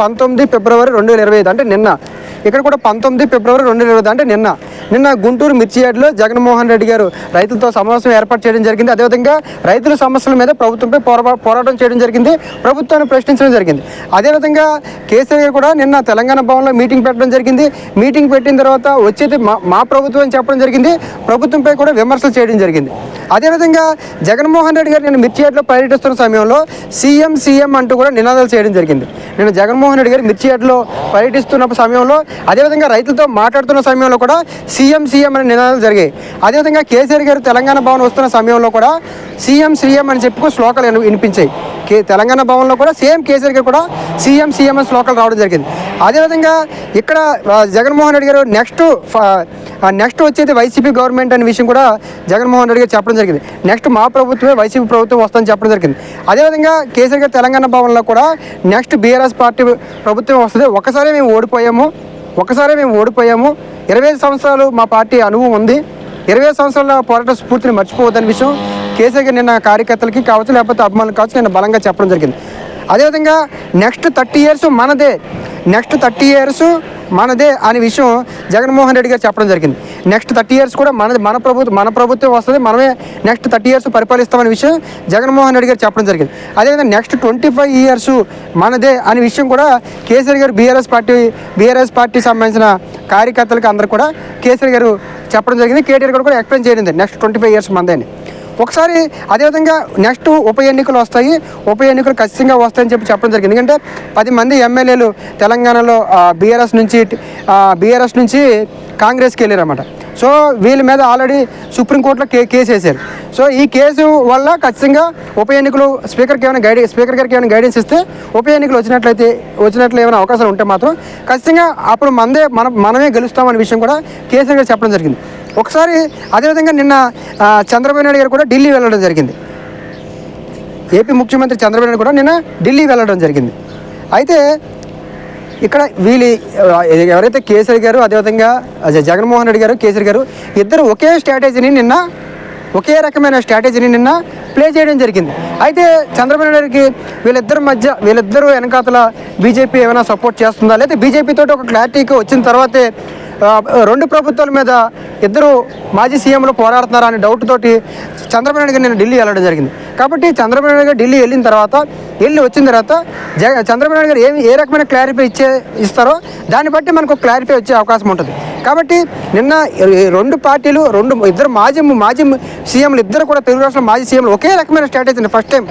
19 ఫిబ్రవరి 2025 అంటే నిన్న. ఇక్కడ కూడా 19 ఫిబ్రవరి 2025 అంటే నిన్న గుంటూరు మిర్చి యార్డులో జగన్మోహన్ రెడ్డి గారు రైతులతో సమావేశం ఏర్పాటు చేయడం జరిగింది. అదేవిధంగా రైతుల సమస్యల మీద ప్రభుత్వంపై పోరాటం చేయడం జరిగింది, ప్రభుత్వాన్ని ప్రశ్నించడం జరిగింది. అదేవిధంగా కేసీఆర్ గారు కూడా నిన్న తెలంగాణ భవన్లో మీటింగ్ పెట్టడం జరిగింది. మీటింగ్ పెట్టిన తర్వాత వచ్చేది మా ప్రభుత్వం అని చెప్పడం జరిగింది, ప్రభుత్వంపై కూడా విమర్శలు చేయడం జరిగింది. అదేవిధంగా జగన్మోహన్ రెడ్డి గారు నేను మిర్చి యార్డులో పర్యటిస్తున్న సమయంలో సీఎం అంటూ కూడా నినాదాలు చేయడం జరిగింది. నేను జగన్మోహన్ రెడ్డి గారు మిర్చి యార్డులో పర్యటిస్తున్న సమయంలో, అదేవిధంగా రైతులతో మాట్లాడుతున్న సమయంలో కూడా సీఎం అనే నినాదాలు జరిగాయి. అదేవిధంగా కేసీఆర్ గారు తెలంగాణ భవన్ వస్తున్న సమయంలో కూడా సీఎం అని చెప్పుకో శ్లోకాలు వినిపించాయి. తెలంగాణ భవన్లో కూడా సేమ్ కేసీఆర్ గారు కూడా సీఎం అని శ్లోకాలు రావడం జరిగింది. అదేవిధంగా ఇక్కడ జగన్మోహన్ రెడ్డి గారు నెక్స్ట్ వచ్చేది వైసీపీ గవర్నమెంట్ అనే విషయం కూడా జగన్మోహన్ రెడ్డి గారు చెప్పడం జరిగింది. నెక్స్ట్ మా ప్రభుత్వమే వైసీపీ ప్రభుత్వం వస్తుందని చెప్పడం జరిగింది. అదేవిధంగా కేసీఆర్ గారు తెలంగాణ భవన్లో కూడా నెక్స్ట్ బీఆర్ఎస్ పార్టీ ప్రభుత్వం వస్తుంది, ఒకసారి మేము ఓడిపోయాము, 25 సంవత్సరాలు మా పార్టీ అనుభవం ఉంది, 20 సంవత్సరాల పోరాట స్ఫూర్తిని మర్చిపోవద్దనే విషయం కేసీఆర్ గారు నిన్న కార్యకర్తలకి కావచ్చు, లేకపోతే అభిమానులు కావచ్చు, నేను బలంగా చెప్పడం జరిగింది. అదేవిధంగా నెక్స్ట్ 30 ఇయర్స్ మనదే అనే విషయం జగన్మోహన్ రెడ్డి గారు చెప్పడం జరిగింది. నెక్స్ట్ 30 ఇయర్స్ కూడా మన ప్రభుత్వం వస్తుంది, మనమే నెక్స్ట్ 30 ఇయర్స్ పరిపాలిస్తామనే విషయం జగన్మోహన్ రెడ్డి గారు చెప్పడం జరిగింది. అదేవిధంగా నెక్స్ట్ 25 ఇయర్స్ మనదే అనే విషయం కూడా కేసీఆర్ గారు బీఆర్ఎస్ పార్టీ సంబంధించిన కార్యకర్తలకు అందరూ కూడా కేసీఆర్ గారు చెప్పడం జరిగింది. కేటీఆర్ గారు కూడా ఎక్స్ప్లెయిన్ చేయడం, నెక్స్ట్ 25 ఇయర్స్ మనదే అని. ఒకసారి అదేవిధంగా నెక్స్ట్ ఉప ఎన్నికలు వస్తాయి, ఉప ఎన్నికలు ఖచ్చితంగా వస్తాయని చెప్పడం జరిగింది. ఎందుకంటే 10 మంది ఎమ్మెల్యేలు తెలంగాణలో బీఆర్ఎస్ నుంచి కాంగ్రెస్కి వెళ్ళారన్నమాట. సో వీళ్ళ మీద ఆల్రెడీ సుప్రీంకోర్టులో కేసు వేశారు. సో ఈ కేసు వల్ల ఖచ్చితంగా ఉప ఎన్నికలు స్పీకర్ గారికి ఏమైనా గైడెన్స్ ఇస్తే ఉప ఎన్నికలు వచ్చినట్లు ఏమైనా అవకాశాలు ఉంటే మాత్రం ఖచ్చితంగా అప్పుడు మనమే గెలుస్తామనే విషయం కూడా కేసీఆర్ గారు చెప్పడం జరిగింది. ఒకసారి అదేవిధంగా నిన్న చంద్రబాబు నాయుడు గారు కూడా ఢిల్లీ వెళ్ళడం జరిగింది. ఏపీ ముఖ్యమంత్రి చంద్రబాబు నాయుడు కూడా నిన్న ఢిల్లీ వెళ్ళడం జరిగింది. అయితే ఇక్కడ వీళ్ళు ఎవరైతే కేసీఆర్ గారు, అదేవిధంగా జగన్మోహన్ రెడ్డి గారు, కేసీఆర్ గారు ఇద్దరు ఒకే రకమైన స్ట్రాటజీని నిన్న ప్లే చేయడం జరిగింది. అయితే చంద్రబాబు నాయుడుకి వీళ్ళిద్దరు వెనకాతల బీజేపీ ఏమైనా సపోర్ట్ చేస్తుందా, లేదా బీజేపీతో ఒక క్లారిటీకి వచ్చిన తర్వాతే 2 ప్రభుత్వాల మీద ఇద్దరు మాజీ సీఎంలు పోరాడుతున్నారా అనే డౌట్ తోటి చంద్రబాబు నాయుడు గారు నేను ఢిల్లీ వెళ్ళడం జరిగింది. కాబట్టి చంద్రబాబు నాయుడు గారు ఢిల్లీ వచ్చిన తర్వాత చంద్రబాబు నాయుడు గారు ఏ రకమైన క్లారిఫై ఇస్తారో దాన్ని బట్టి మనకు క్లారిఫై వచ్చే అవకాశం ఉంటుంది. కాబట్టి నిన్న 2 పార్టీలు ఇద్దరు మాజీ సీఎంలు ఇద్దరు కూడా తెలుగు రాష్ట్రాల మాజీ సీఎంలు ఒకే రకమైన స్ట్రాటజీని ఫస్ట్ టైం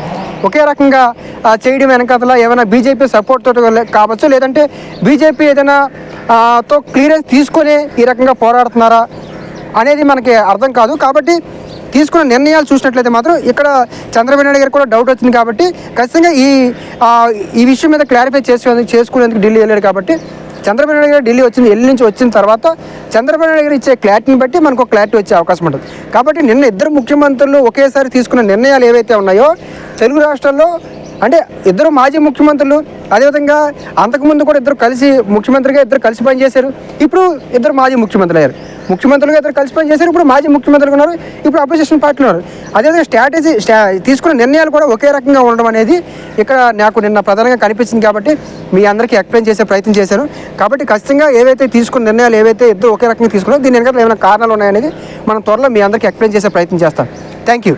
ఒకే రకంగా చేయడం వెనకాతల ఏమైనా బీజేపీ సపోర్ట్ తోటి కావచ్చు, లేదంటే బీజేపీ ఏదైనా తో క్లియరెన్స్ తీసుకొని ఈ రకంగా పోరాడుతున్నారా అనేది మనకి అర్థం కాదు. కాబట్టి తీసుకున్న నిర్ణయాలు చూసినట్లయితే మాత్రం ఇక్కడ చంద్రబాబు నాయుడు గారికి కూడా డౌట్ వచ్చింది. కాబట్టి ఖచ్చితంగా ఈ విషయం మీద క్లారిఫై చేసుకునేందుకు ఢిల్లీ వెళ్ళాడు. కాబట్టి చంద్రబాబు నాయుడు గారు ఢిల్లీ నుంచి వచ్చిన తర్వాత చంద్రబాబు నాయుడు గారు ఇచ్చే క్లారిటీని బట్టి మనకు క్లారిటీ వచ్చే అవకాశం ఉంటుంది. కాబట్టి నిన్న ఇద్దరు ముఖ్యమంత్రులు ఒకేసారి తీసుకున్న నిర్ణయాలు ఏవైతే ఉన్నాయో తెలుగు రాష్ట్రాల్లో, అంటే ఇద్దరు మాజీ ముఖ్యమంత్రులు, అదేవిధంగా అంతకుముందు కూడా ఇద్దరు కలిసి పనిచేశారు, ఇప్పుడు ఇద్దరు మాజీ ముఖ్యమంత్రులు అయ్యారు. ముఖ్యమంత్రులుగా ఇద్దరు కలిసి పనిచేశారు, ఇప్పుడు మాజీ ముఖ్యమంత్రులు ఉన్నారు, ఇప్పుడు అపోజిషన్ పార్టీలు ఉన్నారు. అదేవిధంగా తీసుకున్న నిర్ణయాలు కూడా ఒకే రకంగా ఉండడం అనేది ఇక్కడ నాకు నిన్న ప్రధానంగా కనిపించింది. కాబట్టి మీ అందరికీ ఎక్స్ప్లెయిన్ చేసే ప్రయత్నం చేశాను. కాబట్టి ఖచ్చితంగా ఏవైతే తీసుకున్న నిర్ణయాలు ఏవైతే ఇద్దరు ఒకే రకంగా తీసుకున్నారో దీని వెనకాల ఏమైనా కారణాలు ఉన్నాయనేది మనం త్వరలో మీ అందరికీ ఎక్స్ప్లెయిన్ చేసే ప్రయత్నం చేస్తాం. Thank you.